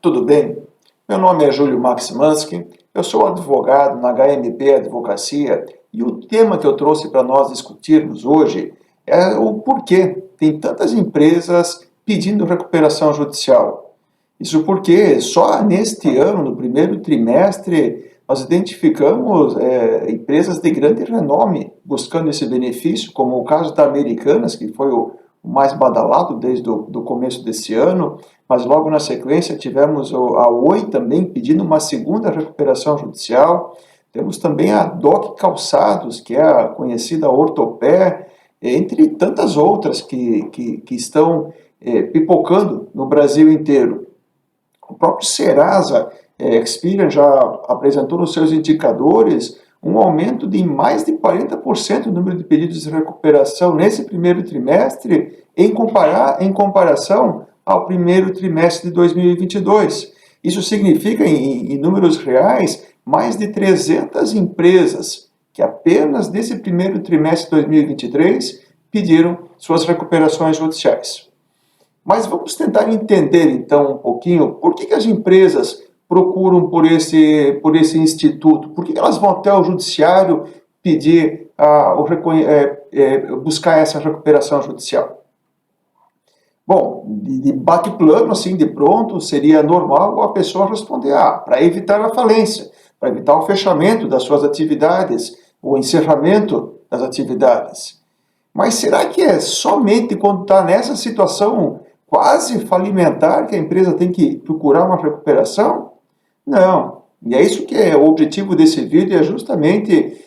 tudo bem? Meu nome é Júlio Maximansky, eu sou advogado na HMP Advocacia e o tema que eu trouxe para nós discutirmos hoje é o porquê tem tantas empresas pedindo recuperação judicial. Isso porque só neste ano, no primeiro trimestre, nós identificamos empresas de grande renome buscando esse benefício, como o caso da Americanas, que foi o mais badalado desde o começo desse ano, mas logo na sequência tivemos a Oi também pedindo uma segunda recuperação judicial. Temos também a DOC Calçados, que é a conhecida Ortopé, entre tantas outras que estão pipocando no Brasil inteiro. O próprio Serasa Experian já apresentou nos seus indicadores um aumento de mais de 40% no número de pedidos de recuperação nesse primeiro trimestre em comparação ao primeiro trimestre de 2022. Isso significa, em números reais, mais de 300 empresas que apenas nesse primeiro trimestre de 2023 pediram suas recuperações judiciais. Mas vamos tentar entender, então, um pouquinho por que as empresas procuram por esse instituto, por que elas vão até o judiciário pedir, buscar essa recuperação judicial. Bom, de bate-plano, assim, de pronto, seria normal a pessoa responder, para evitar a falência, para evitar o fechamento das suas atividades, o encerramento das atividades. Mas será que é somente quando está nessa situação quase falimentar que a empresa tem que procurar uma recuperação? Não. E é isso que é o objetivo desse vídeo, é justamente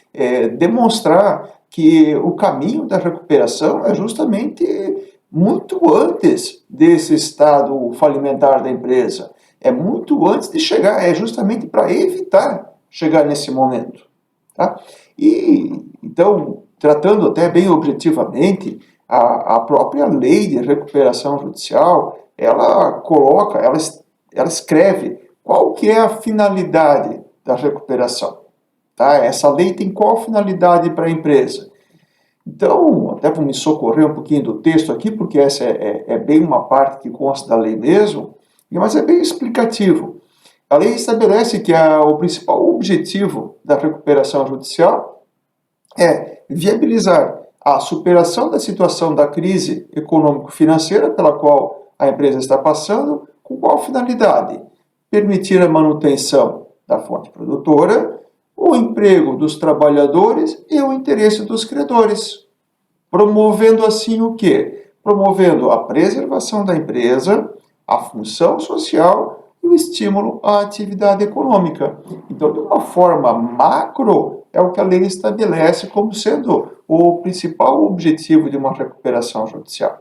demonstrar que o caminho da recuperação é justamente muito antes desse estado falimentar da empresa. É muito antes de chegar, é justamente para evitar chegar nesse momento. Tá? E, então, tratando até bem objetivamente, a própria lei de recuperação judicial, ela escreve qual que é a finalidade da recuperação. Tá? Essa lei tem qual finalidade para a empresa? Então, até vou me socorrer um pouquinho do texto aqui, porque essa é bem uma parte que consta da lei mesmo, mas é bem explicativo. A lei estabelece que o principal objetivo da recuperação judicial é viabilizar a superação da situação da crise econômico-financeira pela qual a empresa está passando, com qual finalidade? Permitir a manutenção da fonte produtora, o emprego dos trabalhadores e o interesse dos credores. Promovendo assim o quê? Promovendo a preservação da empresa, a função social e o estímulo à atividade econômica. Então, de uma forma macro, é o que a lei estabelece como sendo o principal objetivo de uma recuperação judicial.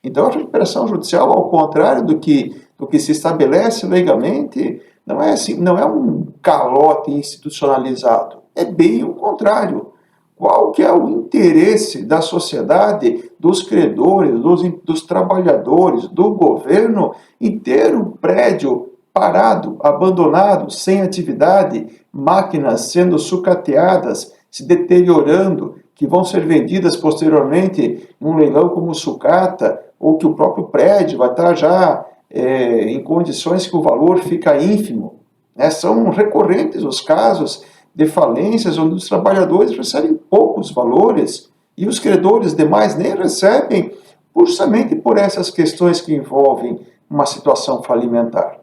Então, a recuperação judicial, ao contrário do que se estabelece legalmente, não é um calote institucionalizado. É bem o contrário. Qual que é o interesse da sociedade, dos credores, dos trabalhadores, do governo, em ter um prédio parado, abandonado, sem atividade, máquinas sendo sucateadas, se deteriorando, que vão ser vendidas posteriormente num leilão como sucata, ou que o próprio prédio vai estar já em condições que o valor fica ínfimo. Né? São recorrentes os casos de falências onde os trabalhadores recebem poucos valores e os credores demais nem recebem, justamente por essas questões que envolvem uma situação falimentar.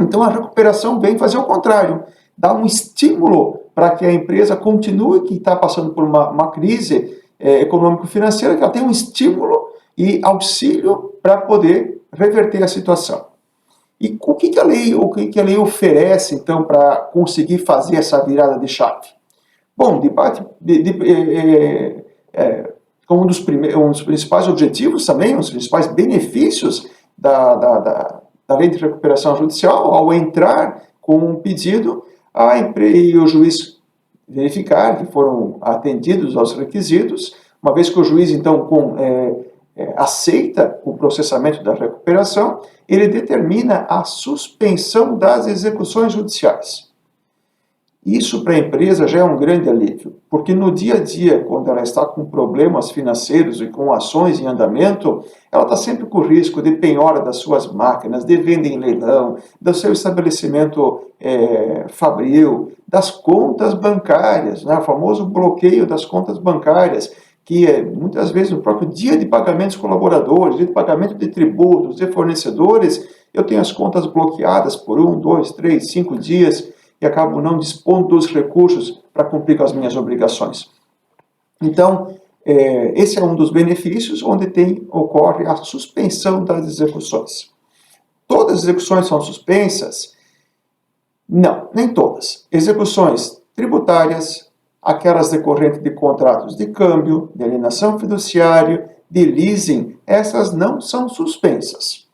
Então a recuperação vem fazer o contrário, dá um estímulo para que a empresa continue, que está passando por uma crise econômico-financeira, que ela tenha um estímulo e auxílio para poder reverter a situação. E o que a lei oferece, então, para conseguir fazer essa virada de chave? Bom, como um dos principais objetivos também, um dos principais benefícios da lei de recuperação judicial, ao entrar com um pedido, e o juiz verificar que foram atendidos aos requisitos, uma vez que o juiz, então, aceita o processamento da recuperação, ele determina a suspensão das execuções judiciais. Isso para a empresa já é um grande alívio, porque no dia a dia, quando ela está com problemas financeiros e com ações em andamento, ela está sempre com risco de penhora das suas máquinas, de venda em leilão, do seu estabelecimento fabril, das contas bancárias, né? O famoso bloqueio das contas bancárias, que é muitas vezes no próprio dia de pagamento dos colaboradores, dia de pagamento de tributos, de fornecedores, eu tenho as contas bloqueadas por 1, 2, 3, 5 dias, e acabo não dispondo dos recursos para cumprir com as minhas obrigações. Então, esse é um dos benefícios onde ocorre a suspensão das execuções. Todas as execuções são suspensas? Não, nem todas. Execuções tributárias, aquelas decorrentes de contratos de câmbio, de alienação fiduciária, de leasing, essas não são suspensas.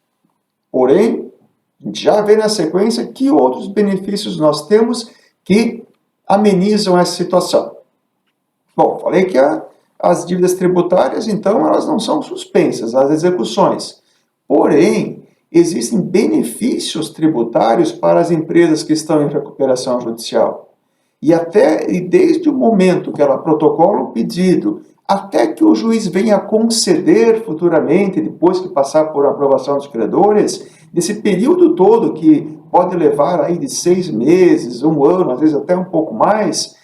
Porém, a gente já vê na sequência que outros benefícios nós temos que amenizam essa situação. Bom, falei que as dívidas tributárias, então, elas não são suspensas, as execuções. Porém, existem benefícios tributários para as empresas que estão em recuperação judicial. E desde o momento que ela protocola o pedido, até que o juiz venha conceder futuramente, depois que passar por aprovação dos credores, nesse período todo, que pode levar aí de 6 meses, 1 ano, às vezes até um pouco mais,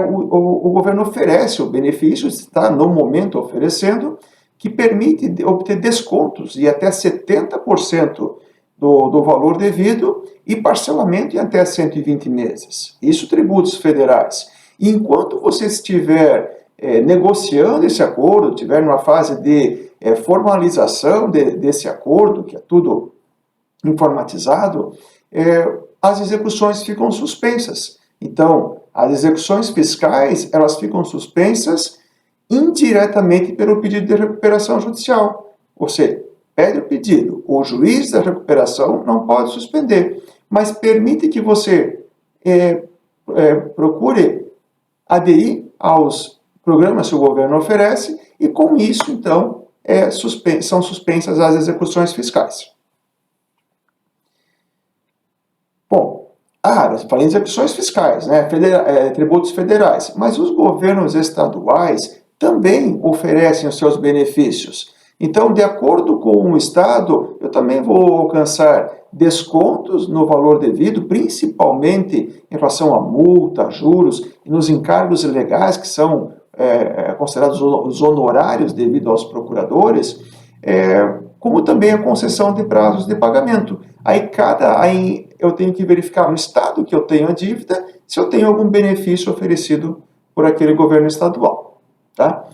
o governo oferece o benefício, está no momento oferecendo, que permite obter descontos de até 70% do valor devido e parcelamento em até 120 meses. Isso tributos federais. E enquanto você estiver negociando esse acordo, estiver numa fase de formalização desse acordo, que é tudo informatizado, as execuções ficam suspensas. Então, as execuções fiscais, elas ficam suspensas indiretamente pelo pedido de recuperação judicial. Ou seja, pede o pedido, o juiz da recuperação não pode suspender, mas permite que você procure aderir aos programas que o governo oferece e, com isso, então, são suspensas as execuções fiscais. Bom, eu falei em execuções fiscais, né, tributos federais, mas os governos estaduais também oferecem os seus benefícios. Então, de acordo com o Estado, eu também vou alcançar descontos no valor devido, principalmente em relação a multa, juros e nos encargos legais, que são considerados os honorários devido aos procuradores, como também a concessão de prazos de pagamento. Aí eu tenho que verificar no Estado que eu tenho a dívida, se eu tenho algum benefício oferecido por aquele governo estadual. Tá?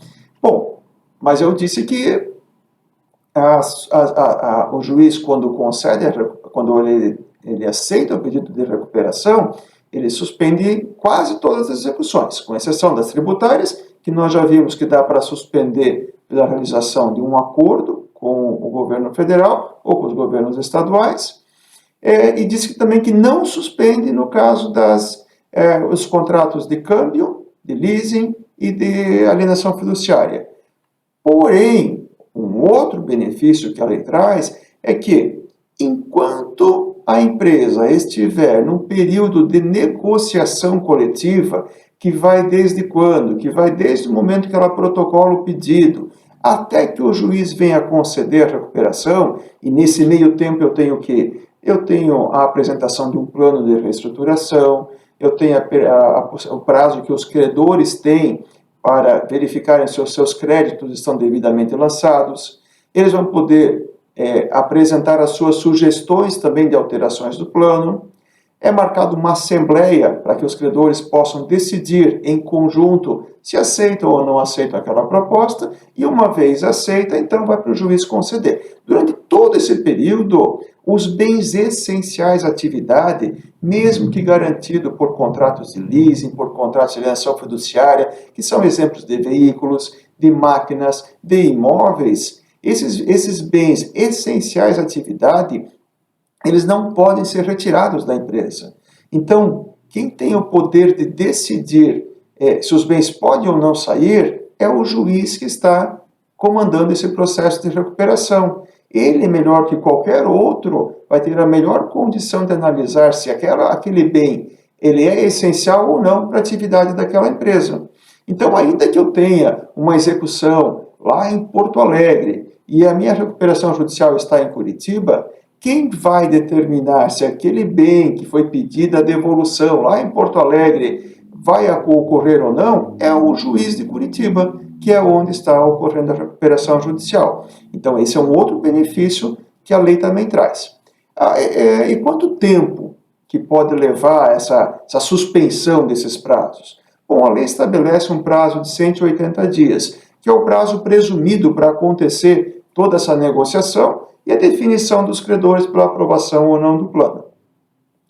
Bom, mas eu disse que o juiz, quando ele aceita o pedido de recuperação, ele suspende quase todas as execuções, com exceção das tributárias, que nós já vimos que dá para suspender pela realização de um acordo com o governo federal ou com os governos estaduais, e disse também que não suspende no caso os contratos de câmbio, de leasing e de alienação fiduciária. Porém, um outro benefício que a lei traz é que, enquanto a empresa estiver num período de negociação coletiva, que vai desde quando? Que vai desde o momento que ela protocola o pedido, até que o juiz venha conceder a recuperação, e nesse meio tempo eu tenho o quê? Eu tenho a apresentação de um plano de reestruturação, eu tenho o prazo que os credores têm para verificarem se os seus créditos estão devidamente lançados. Eles vão poder apresentar as suas sugestões também de alterações do plano. É marcada uma assembleia para que os credores possam decidir em conjunto se aceitam ou não aceitam aquela proposta, e uma vez aceita, então vai para o juiz conceder. Durante todo esse período, os bens essenciais à atividade, mesmo que garantido por contratos de leasing, por contratos de alienação fiduciária, que são exemplos de veículos, de máquinas, de imóveis, esses bens essenciais à atividade, eles não podem ser retirados da empresa. Então, quem tem o poder de decidir se os bens podem ou não sair é o juiz que está comandando esse processo de recuperação. Ele, melhor que qualquer outro, vai ter a melhor condição de analisar se aquele bem ele é essencial ou não para a atividade daquela empresa. Então, ainda que eu tenha uma execução lá em Porto Alegre e a minha recuperação judicial está em Curitiba, quem vai determinar se aquele bem que foi pedido a devolução lá em Porto Alegre vai ocorrer ou não é o juiz de Curitiba, que é onde está ocorrendo a recuperação judicial. Então, esse é um outro benefício que a lei também traz. E quanto tempo que pode levar essa suspensão desses prazos? Bom, a lei estabelece um prazo de 180 dias, que é o prazo presumido para acontecer toda essa negociação e a definição dos credores pela aprovação ou não do plano.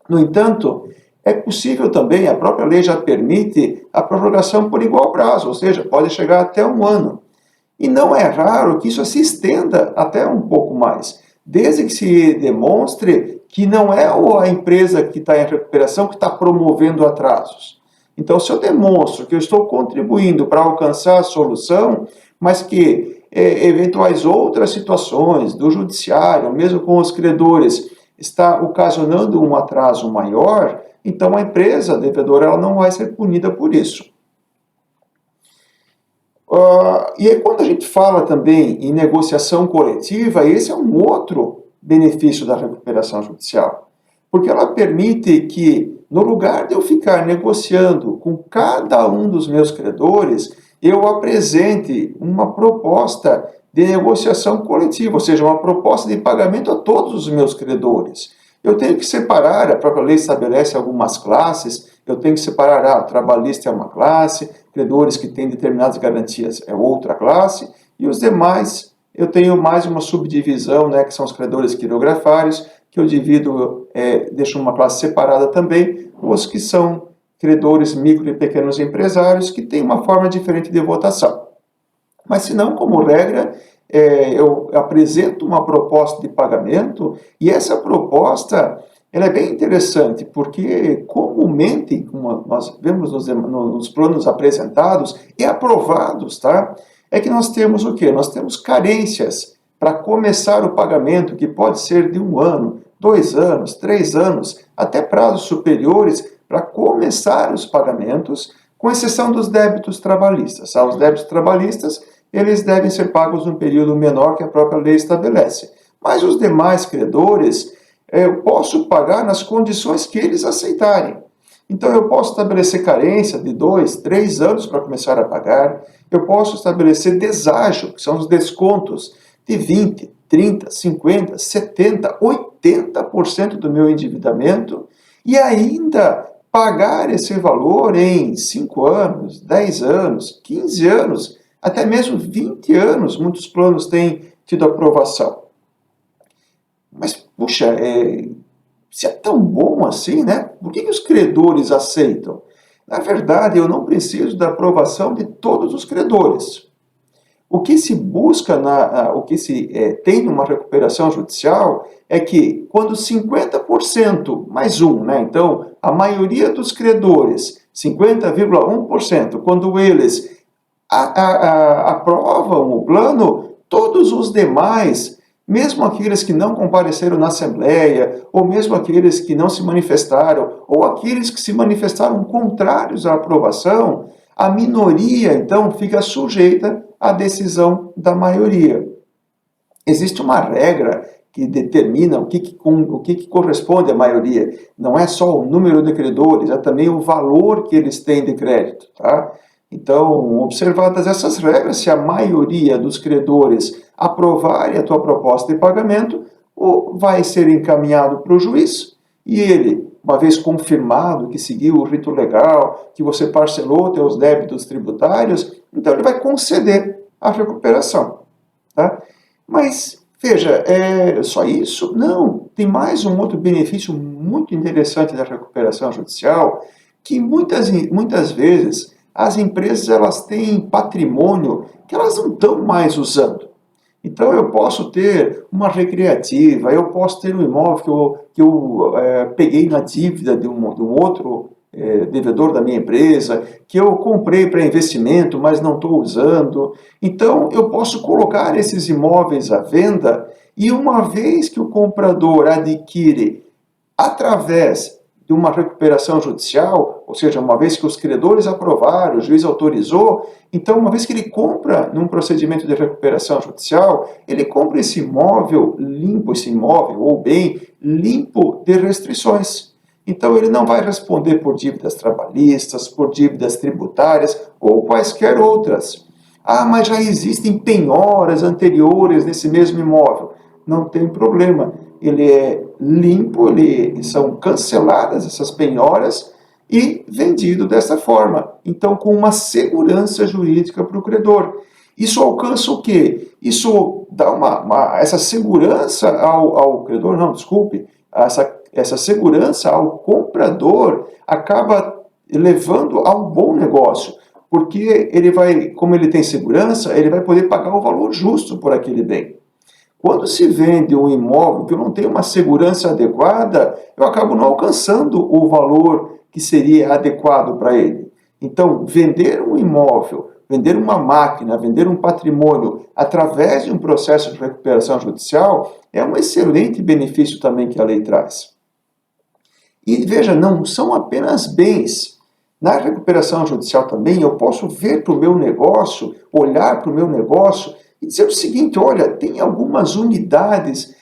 No entanto, é possível também, a própria lei já permite a prorrogação por igual prazo, ou seja, pode chegar até 1 ano. E não é raro que isso se estenda até um pouco mais, desde que se demonstre que não é a empresa que está em recuperação que está promovendo atrasos. Então, se eu demonstro que eu estou contribuindo para alcançar a solução, mas que eventuais outras situações do judiciário, mesmo com os credores, está ocasionando um atraso maior, então a empresa devedora ela não vai ser punida por isso. E aí, quando a gente fala também em negociação coletiva, esse é um outro benefício da recuperação judicial, porque ela permite que, no lugar de eu ficar negociando com cada um dos meus credores, eu apresente uma proposta de negociação coletiva, ou seja, uma proposta de pagamento a todos os meus credores. Eu tenho que separar, a própria lei estabelece algumas classes, eu tenho que separar, trabalhista é uma classe, credores que têm determinadas garantias é outra classe, e os demais, eu tenho mais uma subdivisão, né, que são os credores quirografários, que eu divido, deixo uma classe separada também, os que são credores micro e pequenos empresários, que têm uma forma diferente de votação. Mas, se não, como regra, eu apresento uma proposta de pagamento, e essa proposta ela é bem interessante, porque comumente, como nós vemos nos planos apresentados e aprovados, tá? É que nós temos o quê? Nós temos carências para começar o pagamento, que pode ser de 1 ano, 2 anos, 3 anos, até prazos superiores para começar os pagamentos, com exceção dos débitos trabalhistas. Os débitos trabalhistas, eles devem ser pagos num período menor que a própria lei estabelece. Mas os demais credores, eu posso pagar nas condições que eles aceitarem. Então, eu posso estabelecer carência de 2, 3 anos para começar a pagar. Eu posso estabelecer deságio, que são os descontos, de 20, 30, 50, 70, 80% do meu endividamento. E ainda pagar esse valor em 5 anos, 10 anos, 15 anos, até mesmo 20 anos. Muitos planos têm tido aprovação. Mas, puxa, se é tão bom assim, né? Por que os credores aceitam? Na verdade, eu não preciso da aprovação de todos os credores. O que se busca, o que se tem numa recuperação judicial é que, quando 50% mais um, né? Então, a maioria dos credores, 50,1%, quando eles aprovam o plano, todos os demais, mesmo aqueles que não compareceram na Assembleia, ou mesmo aqueles que não se manifestaram, ou aqueles que se manifestaram contrários à aprovação, a minoria, então, fica sujeita à decisão da maioria. Existe uma regra que determina o que corresponde à maioria. Não é só o número de credores, é também o valor que eles têm de crédito, tá? Então, observadas essas regras, se a maioria dos credores aprovarem a tua proposta de pagamento, vai ser encaminhado para o juiz, e ele, uma vez confirmado que seguiu o rito legal, que você parcelou teus débitos tributários, então ele vai conceder a recuperação, tá? Mas, veja, é só isso? Não, tem mais um outro benefício muito interessante da recuperação judicial, que muitas vezes as empresas elas têm patrimônio que elas não estão mais usando. Então, eu posso ter uma recreativa, eu posso ter um imóvel que eu peguei na dívida de um outro devedor da minha empresa, que eu comprei para investimento, mas não estou usando. Então, eu posso colocar esses imóveis à venda, e uma vez que o comprador adquire através de uma recuperação judicial, ou seja, uma vez que os credores aprovaram, o juiz autorizou, então uma vez que ele compra num procedimento de recuperação judicial, ele compra esse imóvel limpo, esse imóvel ou bem limpo de restrições. Então ele não vai responder por dívidas trabalhistas, por dívidas tributárias ou quaisquer outras. Ah, mas já existem penhoras anteriores nesse mesmo imóvel. Não tem problema. Ele é limpo, são canceladas essas penhoras e vendido dessa forma. Então, com uma segurança jurídica para o credor. Isso alcança o quê? Isso dá essa segurança ao credor, não, desculpe, essa segurança ao comprador acaba levando a um bom negócio, porque ele vai, como ele tem segurança, ele vai poder pagar o valor justo por aquele bem. Quando se vende um imóvel que eu não tenho uma segurança adequada, eu acabo não alcançando o valor que seria adequado para ele. Então, vender um imóvel, vender uma máquina, vender um patrimônio através de um processo de recuperação judicial é um excelente benefício também que a lei traz. E veja, não são apenas bens. Na recuperação judicial também eu posso ver para o meu negócio, olhar para o meu negócio e dizer o seguinte, olha, tem algumas unidades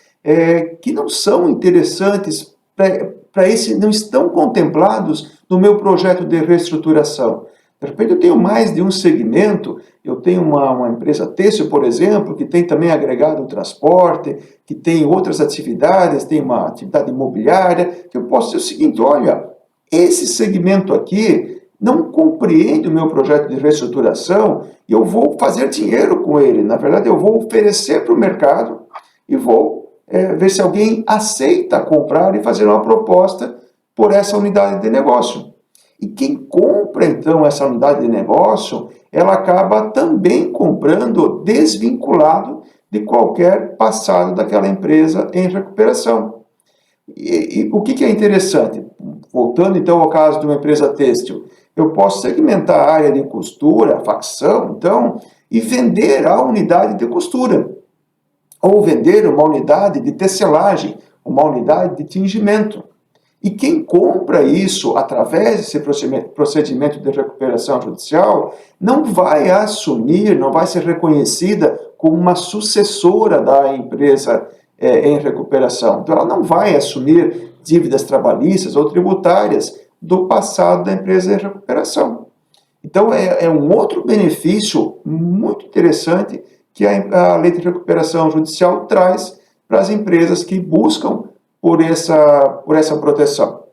que não são interessantes para esse, não estão contemplados no meu projeto de reestruturação. De repente eu tenho mais de um segmento, eu tenho uma empresa têxtil, por exemplo, que tem também agregado o transporte, que tem outras atividades, tem uma atividade imobiliária, que eu posso dizer o seguinte, olha, esse segmento aqui não compreende o meu projeto de reestruturação e eu vou fazer dinheiro com ele. Na verdade, eu vou oferecer para o mercado e vou ver se alguém aceita comprar e fazer uma proposta por essa unidade de negócio. E quem compra, então, essa unidade de negócio, ela acaba também comprando desvinculado de qualquer passado daquela empresa em recuperação. E o que é interessante? Voltando, então, ao caso de uma empresa têxtil, eu posso segmentar a área de costura, a facção, então, e vender a unidade de costura. Ou vender uma unidade de tecelagem, uma unidade de tingimento. E quem compra isso através desse procedimento de recuperação judicial não vai assumir, não vai ser reconhecida como uma sucessora da empresa em recuperação. Então, ela não vai assumir dívidas trabalhistas ou tributárias do passado da empresa em recuperação. Então, é um outro benefício muito interessante que a lei de recuperação judicial traz para as empresas que buscam por essa proteção.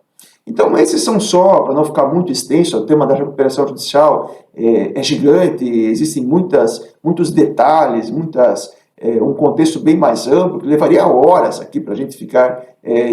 Então, esses são só, para não ficar muito extenso, o tema da recuperação judicial é gigante, existem muitos detalhes, um contexto bem mais amplo, que levaria horas aqui para a gente ficar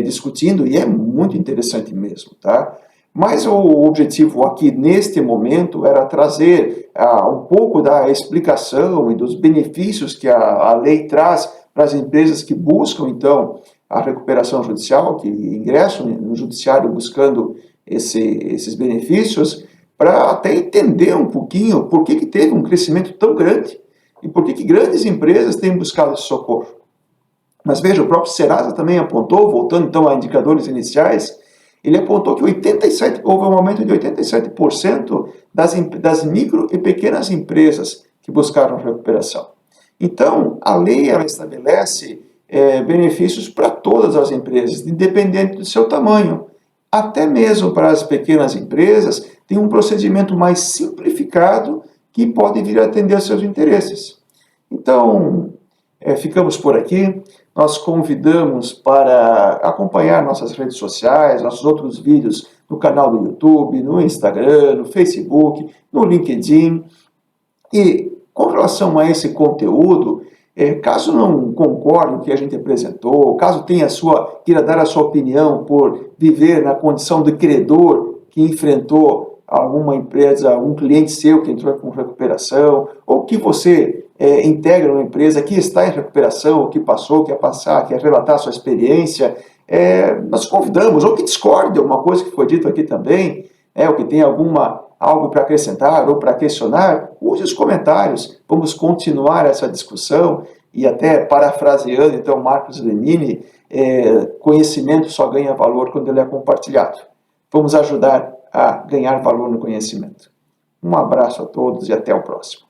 discutindo, e é muito interessante mesmo, tá? Mas o objetivo aqui, neste momento, era trazer um pouco da explicação e dos benefícios que a lei traz para as empresas que buscam, então, a recuperação judicial, que ingressam no judiciário buscando esses benefícios, para até entender um pouquinho por que teve um crescimento tão grande e por que grandes empresas têm buscado esse socorro. Mas veja, o próprio Serasa também apontou, voltando então a indicadores iniciais, ele apontou que houve um aumento de 87% das micro e pequenas empresas que buscaram recuperação. Então, a lei ela estabelece benefícios para todas as empresas, independente do seu tamanho. Até mesmo para as pequenas empresas, tem um procedimento mais simplificado que pode vir a atender aos seus interesses. Então, ficamos por aqui. Nós convidamos para acompanhar nossas redes sociais, nossos outros vídeos no canal do YouTube, no Instagram, no Facebook, no LinkedIn. E com relação a esse conteúdo, caso não concorde com o que a gente apresentou, caso queira dar a sua opinião por viver na condição de credor que enfrentou alguma empresa, um cliente seu que entrou com recuperação, ou que você integra uma empresa que está em recuperação, ou que passou, quer passar, quer relatar a sua experiência, nós convidamos, ou que discorde de alguma coisa que foi dito aqui também, ou que tem algo para acrescentar ou para questionar, use os comentários, vamos continuar essa discussão, e até parafraseando então Marcos Lenine, conhecimento só ganha valor quando ele é compartilhado. vamos ajudar a ganhar valor no conhecimento. Um abraço a todos e até o próximo.